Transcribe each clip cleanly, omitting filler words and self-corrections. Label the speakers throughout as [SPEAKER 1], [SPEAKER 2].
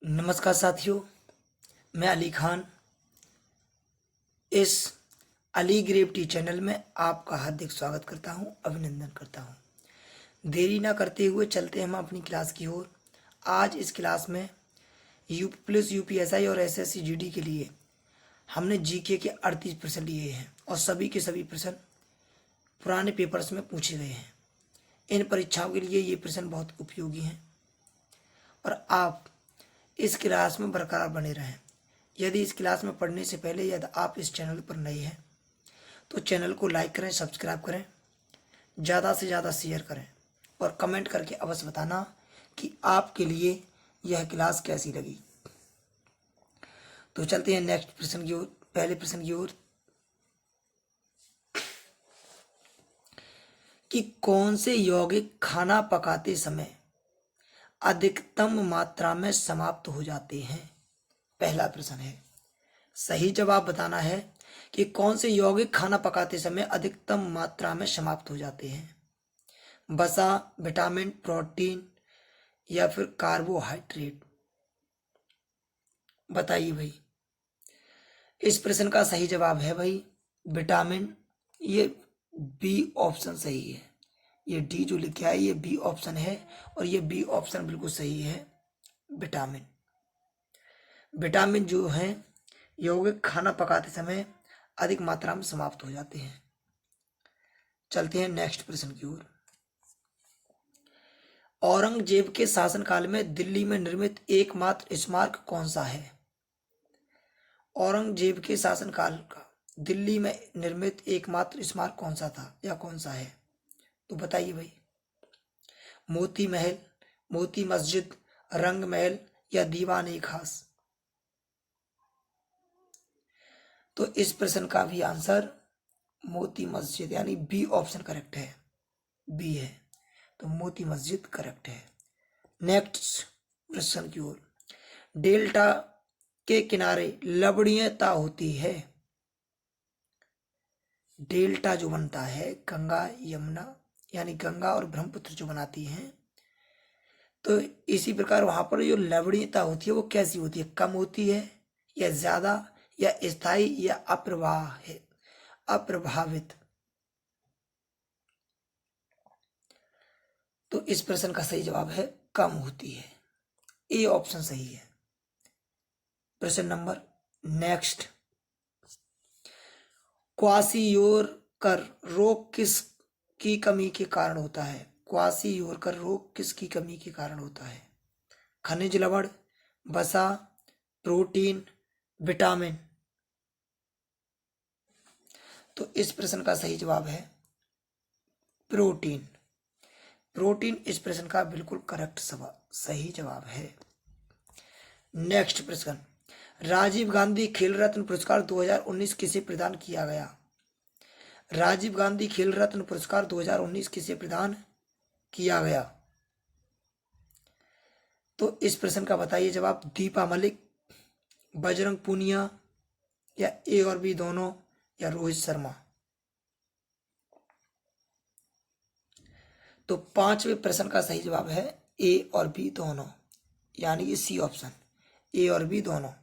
[SPEAKER 1] नमस्कार साथियों, मैं अली खान इस अली ग्रेविटी चैनल में आपका हार्दिक स्वागत करता हूं, अभिनंदन करता हूं। देरी ना करते हुए चलते हम अपनी क्लास की ओर। आज इस क्लास में यूपी पुलिस, यूपीएसआई और एसएससी जीडी के लिए हमने जीके के 38 प्रश्न लिए हैं और सभी के सभी प्रश्न पुराने पेपर्स में पूछे गए हैं। इन परीक्षाओं के लिए ये प्रश्न बहुत उपयोगी हैं और आप इस क्लास में बरकरार बने रहें। यदि इस क्लास में पढ़ने से पहले यदि आप इस चैनल पर नए हैं तो चैनल को लाइक करें, सब्सक्राइब करें, ज़्यादा से ज़्यादा शेयर करें और कमेंट करके अवश्य बताना कि आपके लिए यह क्लास कैसी लगी। तो चलते हैं नेक्स्ट प्रश्न की ओर। पहले प्रश्न की ओर कि कौन से यौगिक खाना पकाते समय अधिकतम मात्रा में समाप्त हो जाते हैं। पहला प्रश्न है, सही जवाब बताना है कि कौन से यौगिक खाना पकाते समय अधिकतम मात्रा में समाप्त हो जाते हैं। वसा, विटामिन, प्रोटीन या फिर कार्बोहाइड्रेट। बताइए भाई। इस प्रश्न का सही जवाब है भाई विटामिन। ये बी ऑप्शन सही है। ये डी जो लिखा है ये बी ऑप्शन है और ये बी ऑप्शन बिल्कुल सही है। विटामिन विटामिन जो है यौगिक खाना पकाते समय अधिक मात्रा में समाप्त हो जाते हैं। चलते हैं नेक्स्ट प्रश्न की ओर। औरंगजेब के शासनकाल में दिल्ली में निर्मित एकमात्र स्मारक कौन सा है। औरंगजेब के शासनकाल का दिल्ली में निर्मित एकमात्र स्मारक कौन सा था या कौन सा है, तो बताइए भाई। मोती महल, मोती मस्जिद, रंग महल या दीवान-ए खास। तो इस प्रश्न का भी आंसर मोती मस्जिद यानी बी ऑप्शन करेक्ट है। बी है तो मोती मस्जिद करेक्ट है। नेक्स्ट प्रश्न की ओर। डेल्टा के किनारे लवणीयता होती है। डेल्टा जो बनता है गंगा यमुना यानी गंगा और ब्रह्मपुत्र जो बनाती हैं, तो इसी प्रकार वहां पर जो लवणीयता होती है वो कैसी होती है, कम होती है या ज्यादा या स्थायी या अप्रभावित। तो इस प्रश्न का सही जवाब है कम होती है। ए ऑप्शन सही है। प्रश्न नंबर नेक्स्ट। क्वाशियोरकर रोग किस की कमी के कारण होता है। क्वाशियोरकर रोग किसकी कमी के कारण होता है। खनिज लवण, वसा, प्रोटीन, विटामिन। तो इस प्रश्न का सही जवाब है प्रोटीन। प्रोटीन इस प्रश्न का बिल्कुल करेक्ट सही जवाब है। नेक्स्ट प्रश्न। राजीव गांधी खेल रत्न पुरस्कार 2019 किसे प्रदान किया गया। राजीव गांधी खेल रत्न पुरस्कार 2019 किसे प्रदान किया गया। तो इस प्रश्न का बताइए जवाब। दीपा मलिक, बजरंग पूनिया या ए और बी दोनों या रोहित शर्मा। तो पांचवें प्रश्न का सही जवाब है ए और बी दोनों यानी कि सी ऑप्शन, ए और बी दोनों।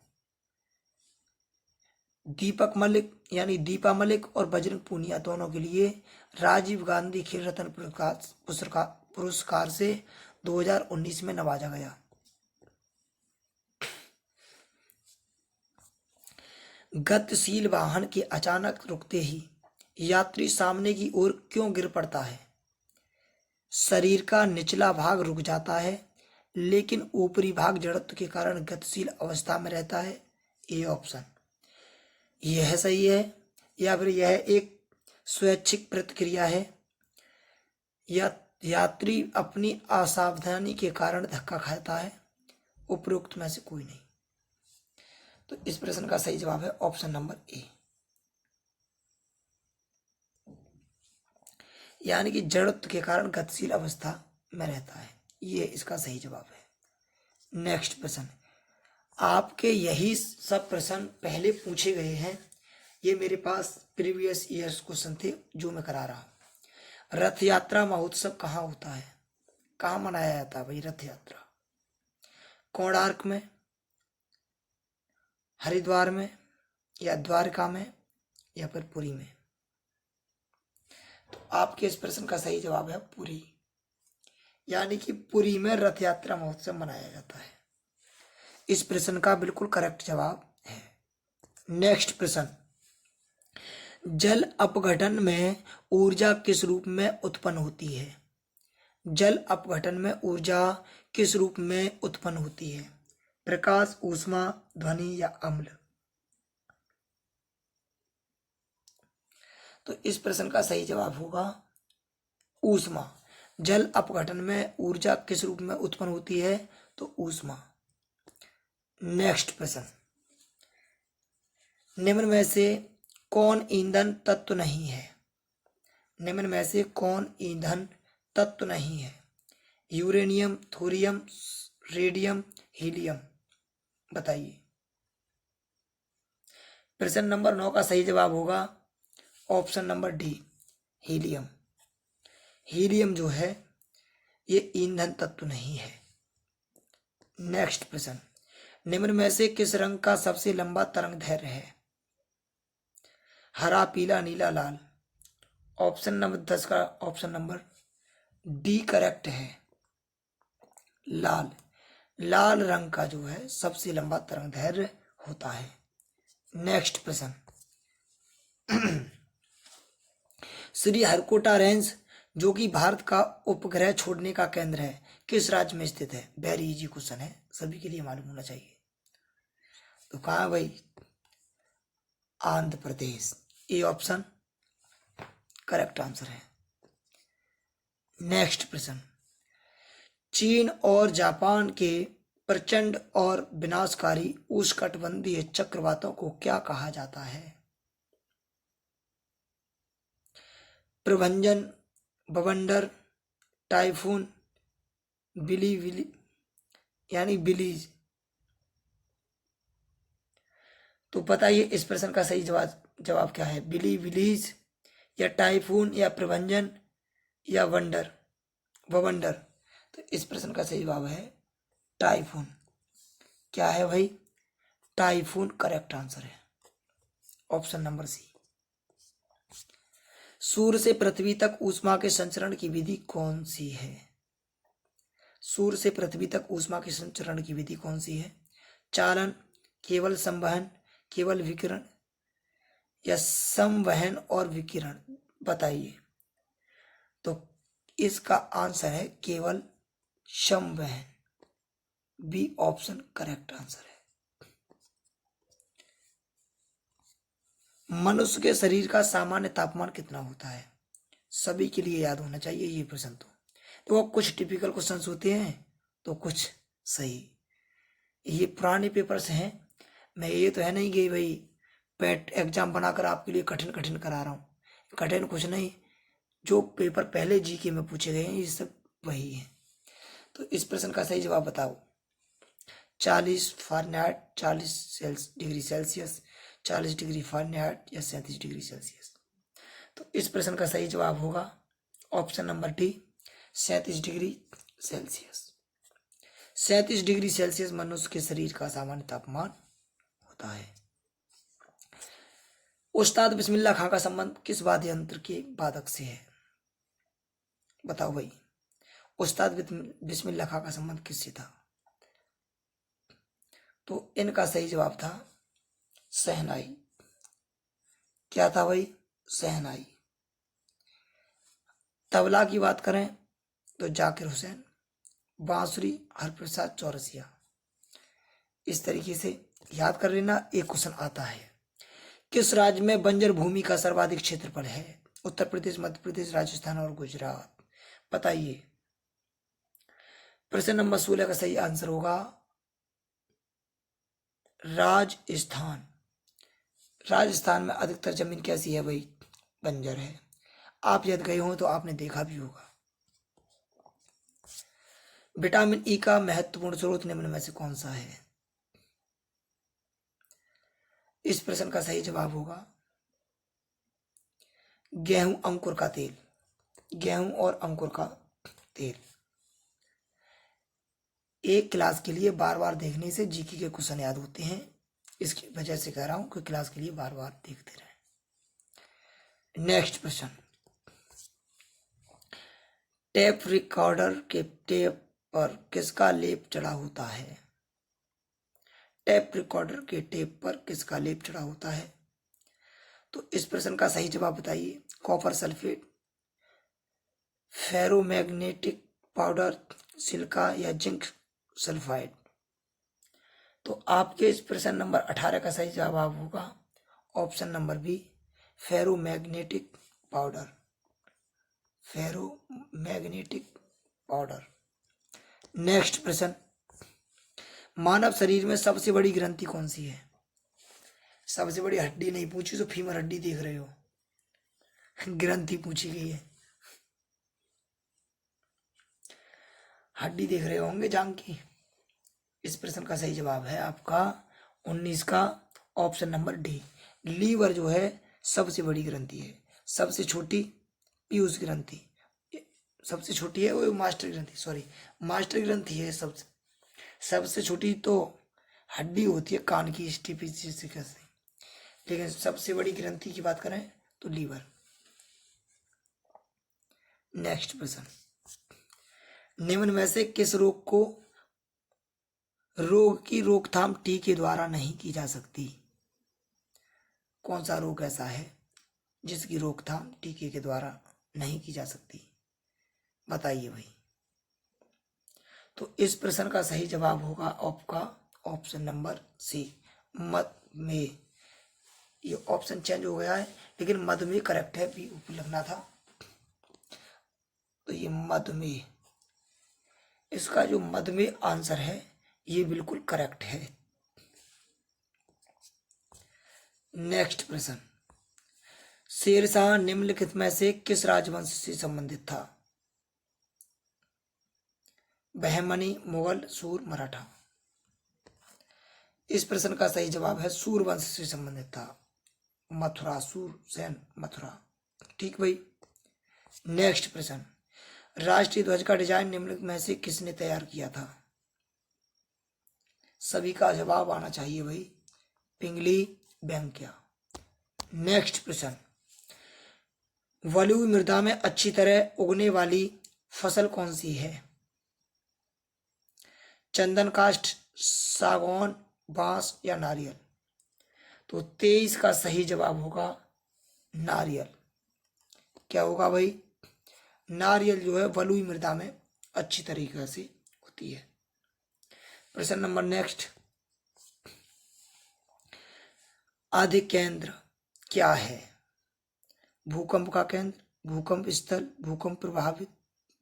[SPEAKER 1] दीपक मलिक यानी दीपा मलिक और बजरंग पूनिया दोनों के लिए राजीव गांधी खेल रत्न पुरस्कार से 2019 में नवाजा गया। गतिशील वाहन के अचानक रुकते ही यात्री सामने की ओर क्यों गिर पड़ता है। शरीर का निचला भाग रुक जाता है लेकिन ऊपरी भाग जड़त्व के कारण गतिशील अवस्था में रहता है। ए ऑप्शन यह सही है या फिर यह एक स्वैच्छिक प्रतिक्रिया है या यात्री अपनी असावधानी के कारण धक्का खाता है। उपरोक्त में से कोई नहीं। तो इस प्रश्न का सही जवाब है ऑप्शन नंबर ए यानी कि जड़त्व के कारण गतिशील अवस्था में रहता है। ये इसका सही जवाब है। नेक्स्ट प्रश्न। आपके यही सब प्रश्न पहले पूछे गए हैं। ये मेरे पास प्रीवियस ईयर्स क्वेश्चन थे जो मैं करा रहा हूं। रथ यात्रा महोत्सव कहाँ होता है, कहाँ मनाया जाता है भाई रथ यात्रा। कोणार्क में, हरिद्वार में या द्वारका में या फिर पुरी में? तो आपके इस प्रश्न का सही जवाब है पुरी, यानी कि पुरी में रथ यात्रा महोत्सव मनाया जाता है। इस प्रश्न का बिल्कुल करेक्ट जवाब है। नेक्स्ट प्रश्न, जल अपघटन में ऊर्जा किस रूप में उत्पन्न होती है? जल अपघटन में ऊर्जा किस रूप में उत्पन्न होती है? प्रकाश, ऊष्मा, ध्वनि या अम्ल? तो इस प्रश्न का सही जवाब होगा ऊष्मा। जल अपघटन में ऊर्जा किस रूप में उत्पन्न होती है? तो ऊष्मा। नेक्स्ट प्रश्न, निम्न में से कौन ईंधन तत्व नहीं है? निम्न में से कौन ईंधन तत्व नहीं है? Uranium, thorium, radium, helium? बताइए। प्रश्न नंबर 9 का सही जवाब होगा option number D, helium. Helium जो है ये ईंधन तत्व नहीं है। नेक्स्ट प्रश्न, निम्न में से किस रंग का सबसे लंबा तरंग दैर्घ्य है? हरा, पीला, नीला, लाल? ऑप्शन नंबर 10 का ऑप्शन नंबर डी करेक्ट है, लाल। लाल रंग का जो है सबसे लंबा तरंग दैर्घ्य होता है। नेक्स्ट प्रश्न, श्रीहरिकोटा रेंज जो कि भारत का उपग्रह छोड़ने का केंद्र है किस राज्य में स्थित है? वेरी इजी क्वेश्चन है, सभी के लिए मालूम होना चाहिए। तो कहाँ है भाई? Andhra Pradesh. A option correct answer है। नेक्स्ट प्रश्न, चीन और जापान के प्रचंड और विनाशकारी उष्णकटिबंधीय चक्रवातों को क्या कहा जाता है? प्रभंजन, बवंडर, टाइफून, बिली विली यानी बिलीज? तो बताइए इस प्रश्न का सही जवाब क्या है? बिली विलीज या टाइफून या प्रभंजन या बवंडर? तो इस प्रश्न का सही जवाब है टाइफून। क्या है भाई? टाइफून करेक्ट आंसर है, ऑप्शन नंबर सी। सूर्य से पृथ्वी तक ऊष्मा के संचरण की विधि कौन सी है? सूर्य से पृथ्वी तक ऊष्मा के संचरण की विधि कौन सी है? चालन, केवल संवहन, केवल विकिरण या संवहन और विकिरण? बताइए। तो इसका आंसर है केवल संवहन, बी ऑप्शन करेक्ट आंसर है। मनुष्य के शरीर का सामान्य तापमान कितना होता है? सभी के लिए याद होना चाहिए ये प्रश्न। तो कुछ टिपिकल क्वेश्चंस होते हैं तो कुछ सही। ये पुराने पेपर्स हैं, मैं ये तो है नहीं कि भाई पेट एग्जाम बनाकर आपके लिए कठिन कठिन करा रहा हूँ। कठिन कुछ नहीं, जो पेपर पहले जीके में पूछे गए हैं ये सब वही है। तो इस प्रश्न का सही जवाब बताओ। 40 Fahrenheit, 40 degree Celsius, 40 degree Fahrenheit या 37 डिग्री सेल्सियस? तो इस प्रश्न का सही जवाब होगा option number D, 37 degree Celsius. 37 degree Celsius मनुष्य के शरीर का सामान्य तापमान होता है। उस्ताद बिस्मिल्लाह खां का संबंध किस वाद्य यंत्र के वादक से है? बताओ भाई, उस्ताद बिस्मिल्लाह खां का संबंध किससे था? तो इनका सही जवाब था शहनाई। क्या था भाई? शहनाई। तबला की बात करें तो जाकिर हुसैन, बांसुरी हरप्रसाद चौरसिया। इस तरीके से याद कर लेना। एक क्वेश्चन आता है, किस राज्य में बंजर भूमि का सर्वाधिक क्षेत्रफल है? उत्तर प्रदेश, मध्य प्रदेश, राजस्थान और गुजरात? बताइए। प्रश्न नंबर 16 का सही आंसर होगा राजस्थान। राजस्थान में अधिकतर जमीन कैसी है भाई? बंजर है। आप यदि गए हो तो आपने देखा भी होगा। विटामिन ई का महत्वपूर्ण स्रोत निम्न में से कौन सा है? इस प्रश्न का सही जवाब होगा गेहूं अंकुर का तेल। गेहूं और अंकुर का तेल। एक क्लास के लिए बार बार देखने से जीके के क्वेश्चन याद होते हैं, इसकी वजह से कह रहा हूं कि क्लास के लिए बार बार देखते रहें। नेक्स्ट प्रश्न, टेप रिकॉर्डर के टेप पर किसका लेप चढ़ा होता है? टेप रिकॉर्डर के टेप पर किसका लेप चढ़ा होता है? तो इस प्रश्न का सही जवाब बताइए। Copper sulphate, ferromagnetic powder, silica या जिंक सल्फाइड। तो आपके इस प्रश्न नंबर 18 का सही जवाब होगा option number B, ferromagnetic powder. Ferromagnetic powder. Next प्रश्न, मानव शरीर में सबसे बड़ी ग्रंथि कौन सी है? सबसे बड़ी हड्डी नहीं पूछी तो फीमर हड्डी देख रहे हो, ग्रंथि पूछी गई है। हड्डी देख रहे होंगे जांग की। इस प्रश्न का सही जवाब है आपका 19 का ऑप्शन नंबर डी, लीवर जो है सबसे बड़ी ग्रंथि है। सबसे छोटी पीयूष ग्रंथि, सबसे छोटी है वो मास्टर ग्रंथि, सॉरी मास्टर ग्रंथि है सबसे छोटी तो हड्डी होती है कान की स्टीफिसिकस, लेकिन सबसे बड़ी ग्रंथि की बात करें तो लीवर। नेक्स्ट प्रश्न, निम्न में से किस रोग की रोकथाम टीके द्वारा नहीं की जा सकती? कौन सा रोग ऐसा है जिसकी रोकथाम टीके के द्वारा नहीं की जा सकती? बताइए भाई। तो इस प्रश्न का सही जवाब होगा आपका ऑप्शन नंबर सी, मधुमेह। ये ऑप्शन चेंज हो गया है लेकिन मधुमेह करेक्ट है, बी ऊपर लगना था। तो ये मधुमेह, इसका जो मधुमेह आंसर है ये बिल्कुल करेक्ट है। नेक्स्ट प्रश्न, शेरशाह निम्नलिखित में से किस राजवंश से संबंधित था? बहमनी, मुगल, सूर, मराठा। इस प्रश्न का सही जवाब है सूर वंश से संबंधित था। मथुरा, सूर सेन मथुरा। ठीक भाई। नेक्स्ट प्रश्न, राष्ट्रीय ध्वज का डिजाइन निम्नलिखित में से किसने तैयार किया था? सभी का जवाब आना चाहिए भाई, पिंगली वेंकैया। नेक्स्ट प्रश्न, बलुई मृदा में अच्छी तरह उगने वाली फसल कौन सी है? चंदन काष्ठ, सागौन, बांस या नारियल। तो 23 का सही जवाब होगा नारियल। क्या होगा भाई? नारियल जो है बलुई मृदा में अच्छी तरीके से होती है। प्रश्न नंबर नेक्स्ट, अधिकेंद्र क्या है? भूकंप का केंद्र, भूकंप स्थल, भूकंप प्रभावित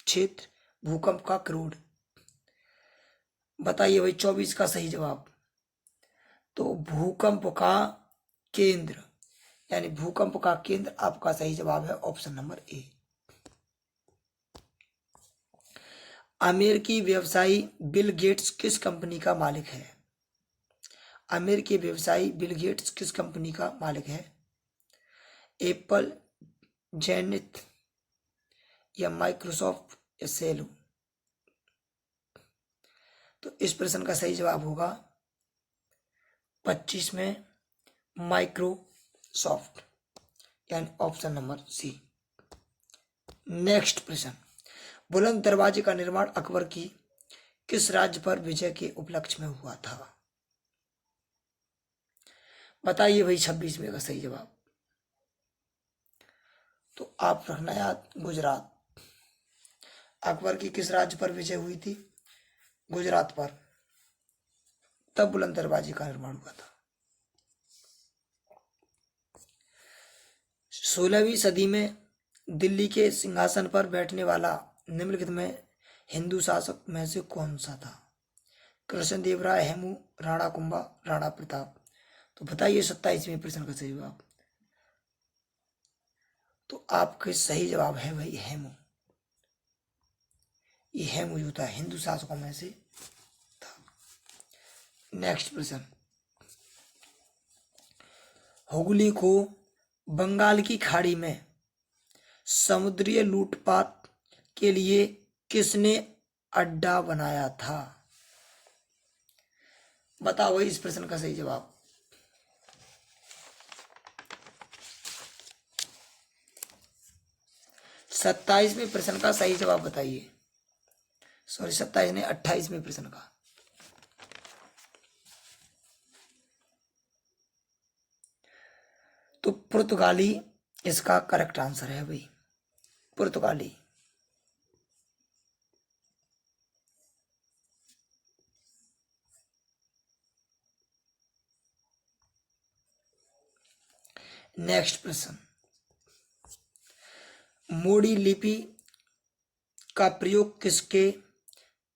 [SPEAKER 1] क्षेत्र, भूकंप का क्रोड। बताइए भाई 24 का सही जवाब। तो भूकंप का केंद्र, यानी भूकंप का केंद्र आपका सही जवाब है ऑप्शन नंबर ए। अमेरिकी व्यवसायी बिल गेट्स किस कंपनी का मालिक है? अमेरिकी व्यवसायी बिल गेट्स किस कंपनी का मालिक है? एप्पल, जेनिथ या माइक्रोसॉफ्ट या सेलो। तो इस प्रश्न का सही जवाब होगा 25 में माइक्रोसॉफ्ट, यानी ऑप्शन नंबर सी। नेक्स्ट प्रश्न, बुलंद दरवाजे का निर्माण अकबर की किस राज्य पर विजय के उपलक्ष्य में हुआ था? बताइए भाई 26 में का सही जवाब। तो आप रखना याद गुजरात। अकबर की किस राज्य पर विजय हुई थी? गुजरात पर, तब बुलंद दरवाजे का निर्माण हुआ था। 16वीं सदी में दिल्ली के सिंहासन पर बैठने वाला निम्नलिखित में हिंदू शासक में से कौन सा था? कृष्णदेव राय, हेमू, राणा कुंभा, राणा प्रताप। तो बताइए 27वें प्रश्न का सही जवाब। तो आपके सही जवाब है भाई हेमू। ये हेमू जो था हिंदू शासकों में से था। नेक्स्ट प्रश्न, हुगली को बंगाल की खाड़ी में समुद्रीय लूटपाट के लिए किसने अड्डा बनाया था? बताओ भाई इस प्रश्न का सही जवाब। 27वें प्रश्न का सही जवाब बताइए। सॉरी 27 नहीं, 28वें प्रश्न का। तो पुर्तगाली इसका करेक्ट आंसर है भाई, पुर्तगाली। नेक्स्ट प्रश्न, मोडी लिपि का प्रयोग किसके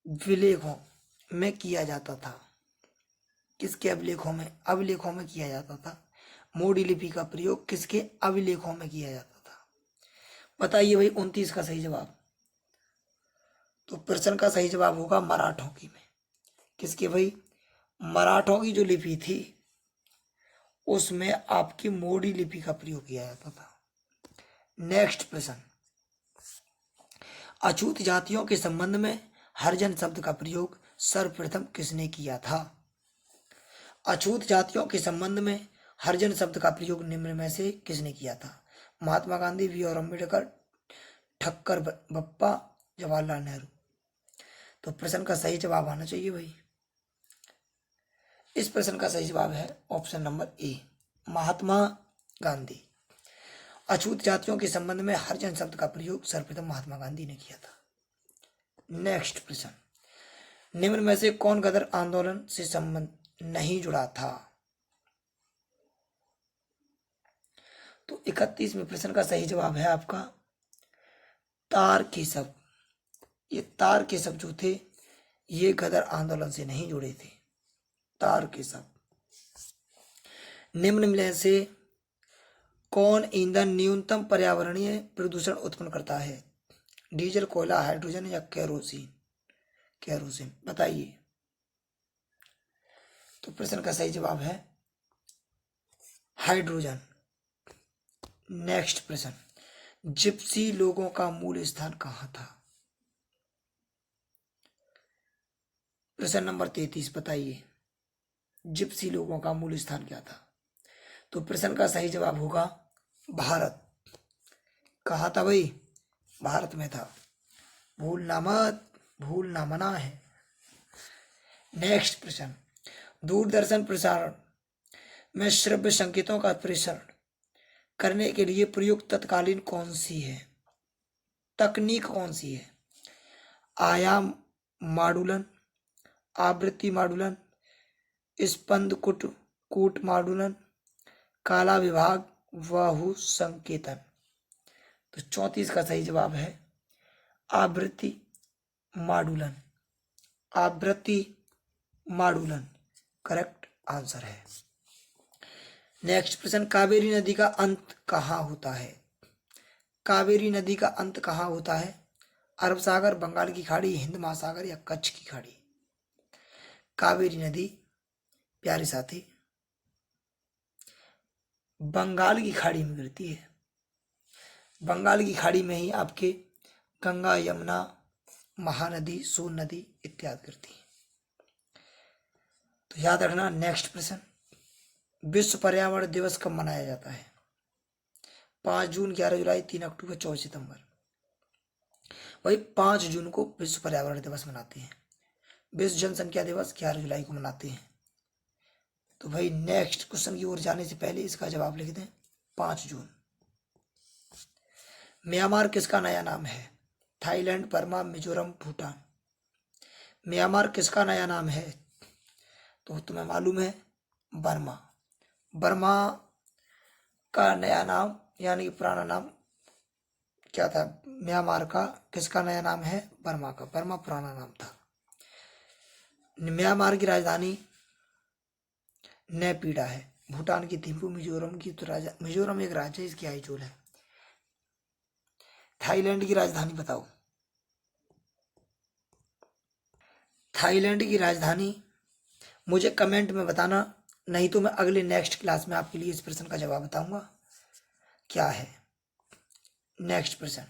[SPEAKER 1] अभिलेखों में किया जाता था? किसके अभिलेखों में किया जाता था? मोडी लिपि का प्रयोग किसके अभिलेखों में किया जाता था? बताइए भाई 29 का सही जवाब। तो प्रश्न का सही जवाब होगा मराठों की में। किसके भाई? मराठों की जो लिपि थी उसमें आपकी मोडी लिपि का प्रयोग किया जाता था। नेक्स्ट प्रश्न, अछूत जातियों के संबंध में हरिजन शब्द का प्रयोग सर्वप्रथम किसने किया था? अछूत जातियों के संबंध में हरिजन शब्द का प्रयोग निम्न में से किसने किया था? महात्मा गांधी, भीमराव अम्बेडकर, ठक्कर बप्पा, जवाहरलाल नेहरू। तो प्रश्न का सही जवाब आना चाहिए भाई। इस प्रश्न का सही जवाब है option number A, Mahatma Gandhi. अछूत जातियों के संबंध में हरिजन शब्द का प्रयोग सर्वप्रथम महात्मा गांधी ने किया था। नेक्स्ट प्रश्न, निम्न में से कौन गदर आंदोलन से संबंध नहीं जुड़ा था? तो 31वें प्रश्न का सही जवाब है आपका तार केशव। ये तार केशव जो थे ये गदर आंदोलन से नहीं जुड़े थे, तार केशव। निम्न में से कौन ईंधन न्यूनतम पर्यावरणीय प्रदूषण उत्पन्न करता है? डीजल, कोयला, हाइड्रोजन या केरोसिन? केरोसिन बताइए। तो प्रश्न का सही जवाब है हाइड्रोजन। नेक्स्ट प्रश्न, जिप्सी लोगों का मूल स्थान कहाँ था? प्रश्न नंबर 33 बताइए, जिप्सी लोगों का मूल स्थान क्या था? तो प्रश्न का सही जवाब होगा भारत। कहाँ था भाई? भारत में था। भूलना मत, भूलना मना है। नेक्स्ट प्रश्न, दूरदर्शन प्रसारण में श्रव्य संकेतों का प्रेषण करने के लिए प्रयुक्त तत्कालीन कौन सी है तकनीक? कौन सी है? आयाम मॉडुलन, आवृत्ति मॉडुलन, स्पंद कूट मॉडुलन, काला विभाग, बहु संकेतन। तो 34 का सही जवाब है आवृत्ति मॉडुलन। आवृत्ति मॉडुलन करेक्ट आंसर है। नेक्स्ट प्रश्न, कावेरी नदी का अंत कहाँ होता है? कावेरी नदी का अंत कहाँ होता है? अरब सागर, बंगाल की खाड़ी, हिंद महासागर या कच्छ की खाड़ी? कावेरी नदी प्यारे साथी बंगाल की खाड़ी में गिरती है। बंगाल की खाड़ी में ही आपके गंगा, यमुना, महानदी, सोन नदी इत्यादि गिरती है। तो याद रखना। नेक्स्ट प्रश्न, विश्व पर्यावरण दिवस कब मनाया जाता है? 5 जून, 11 जुलाई, 3 अक्टूबर, 14 सितंबर। भाई 5 जून को विश्व पर्यावरण दिवस मनाते हैं। विश्व जनसंख्या दिवस 11 जुलाई को मनाते हैं। तो भाई नेक्स्ट क्वेश्चन की ओर जाने से पहले इसका जवाब लिख दें 5 जून। म्यांमार किसका नया नाम है? Thailand, Burma, Mizoram, Bhutan. Myanmar किसका नया नाम है? तो तुम्हें मालूम है बर्मा। बर्मा का नया नाम यानी कि पुराना नाम क्या था? म्यांमार का किसका नया नाम है? बर्मा का। बर्मा पुराना नाम था। म्यांमार की राजधानी नेपिडा है। भूटान की थिम्पू, मिजोरम की तो मिजोरम एक राज्य है, इसकी आइजोल है। थाईलैंड की राजधानी बताओ। थाईलैंड की राजधानी मुझे कमेंट में बताना, नहीं तो मैं अगले नेक्स्ट क्लास में आपके लिए इस प्रश्न का जवाब बताऊंगा क्या है। नेक्स्ट प्रश्न,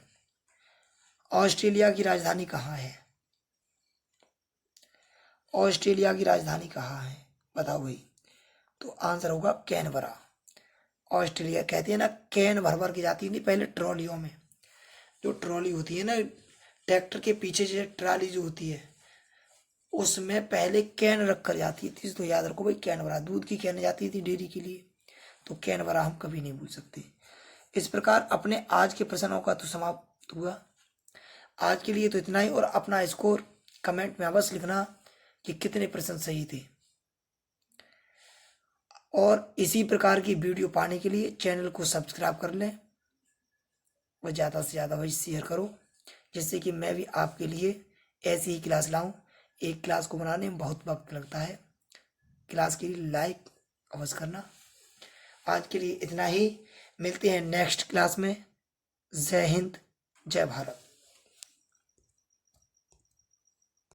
[SPEAKER 1] ऑस्ट्रेलिया की राजधानी कहाँ है? ऑस्ट्रेलिया की राजधानी कहाँ है बताओ भाई। तो आंसर होगा कैनबरा। ऑस्ट्रेलिया कहते हैं ना, कैन भर भर के जाती नहीं पहले ट्रॉलियों में, जो ट्रॉली होती है ना, ट्रैक्टर के पीछे जो ट्राली जो होती है, उसमें पहले कैन रख कर जाती थी। तो याद रखो भाई, कैन भरा, दूध की कैन जाती थी डेयरी के लिए, तो कैन भरा हम कभी नहीं भूल सकते। इस प्रकार अपने आज के प्रश्नों का तो समाप्त हुआ। आज के लिए तो इतना ही, और अपना स्कोर कमेंट में अवश्य लिखना कि कितने प्रश्न सही थे। और इसी प्रकार की वीडियो पाने के लिए चैनल को सब्सक्राइब कर लें और ज़्यादा से ज़्यादा भाई शेयर करो, जिससे कि मैं भी आपके लिए ऐसी ही क्लास लाऊं। एक क्लास को बनाने में बहुत वक्त लगता है। क्लास के लिए लाइक अवश्य करना। आज के लिए इतना ही, मिलते हैं नेक्स्ट क्लास में। जय हिंद, जय भारत।